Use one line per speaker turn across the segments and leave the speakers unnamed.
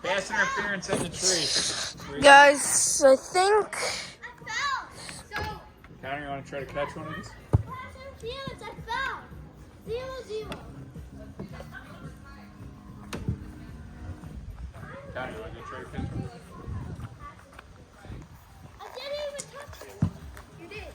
Gas interference in the tree.
Guys, I think.
Connor, you want to try to catch one of these?
Yes, I fell. 0-0.
Connor, you want to try to catch one?
I didn't even touch you. You did.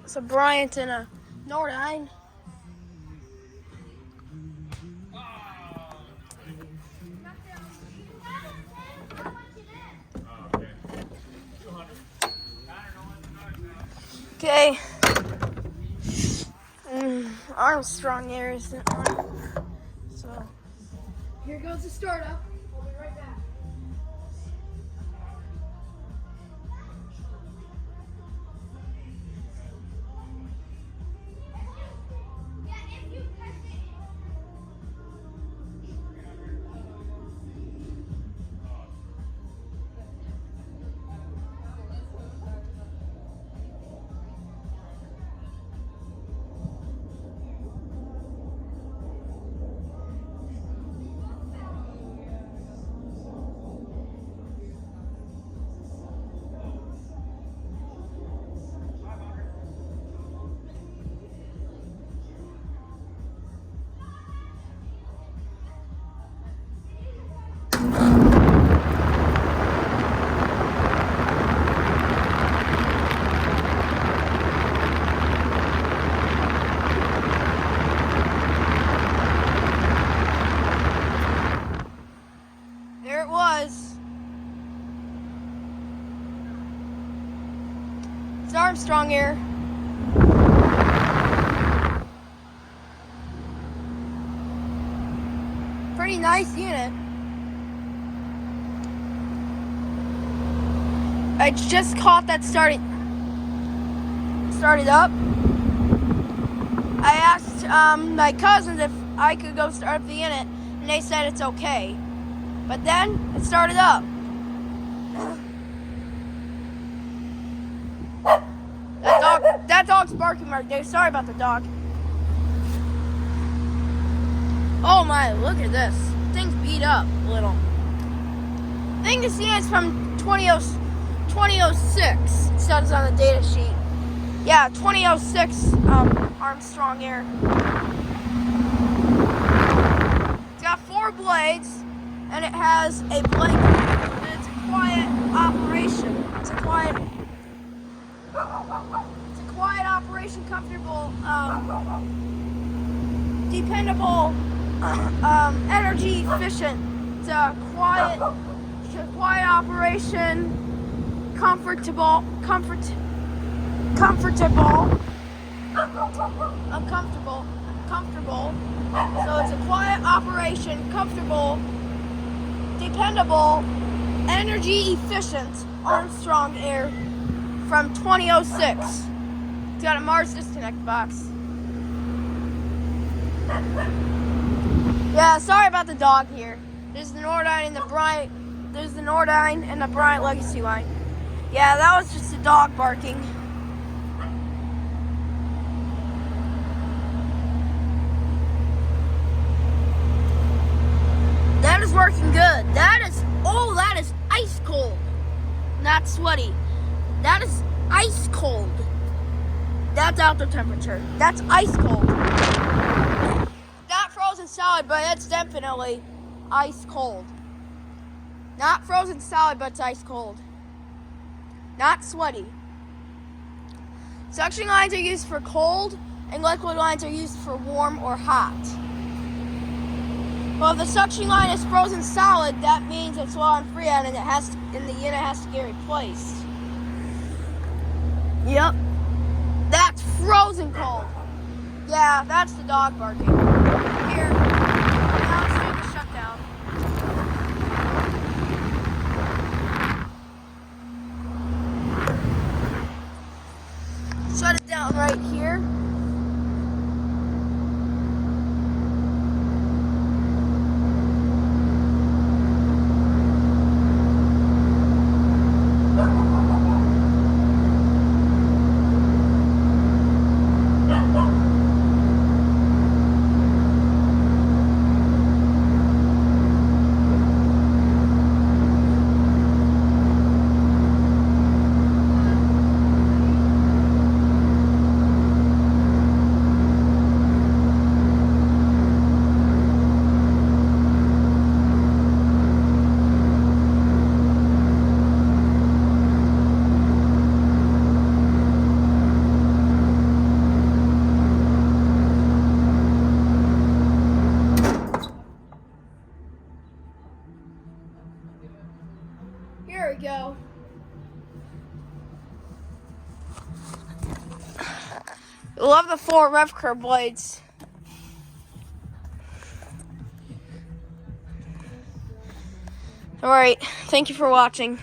So Bryant and a Nordine. Okay. Armstrong here isn't on. So here goes the startup. I'll be right back. There it was. It's Armstrong here. Pretty nice unit. I just caught that started up. I asked my cousins if I could go start up the unit, and they said it's okay. But then it started up. That dog's barking right there. Sorry about the dog. Oh my, look at this. Thing's beat up a little. Thing to see is from 2006. It says on the data sheet. Yeah, 2006 Armstrong here. It's got 4 blades. And it has a blanket, and it's a quiet operation. It's a quiet operation, comfortable, dependable, energy efficient. It's a quiet operation, comfortable. So it's a quiet operation, comfortable, dependable, energy efficient Armstrong Air from 2006. It's got a Mars disconnect box. Yeah, sorry about the dog here. There's the Nordine and the Bryant. There's the Nordine and the Bryant Legacy line. Yeah, that was just a dog barking. That is working good. That is ice cold. Not sweaty. That is ice cold. That's outdoor temperature. That's ice cold. Not frozen solid, but it's definitely ice cold. Not frozen solid, but it's ice cold. Not sweaty. Suction lines are used for cold, and liquid lines are used for warm or hot. Well, if the suction line is frozen solid, that means it's low on freon and the unit has to get replaced. Yep. That's frozen cold. Yeah, that's the dog barking. Here. Now let's do the shutdown. Shut it down right here. go. Love the 4 rev curve blades. Alright, thank you for watching.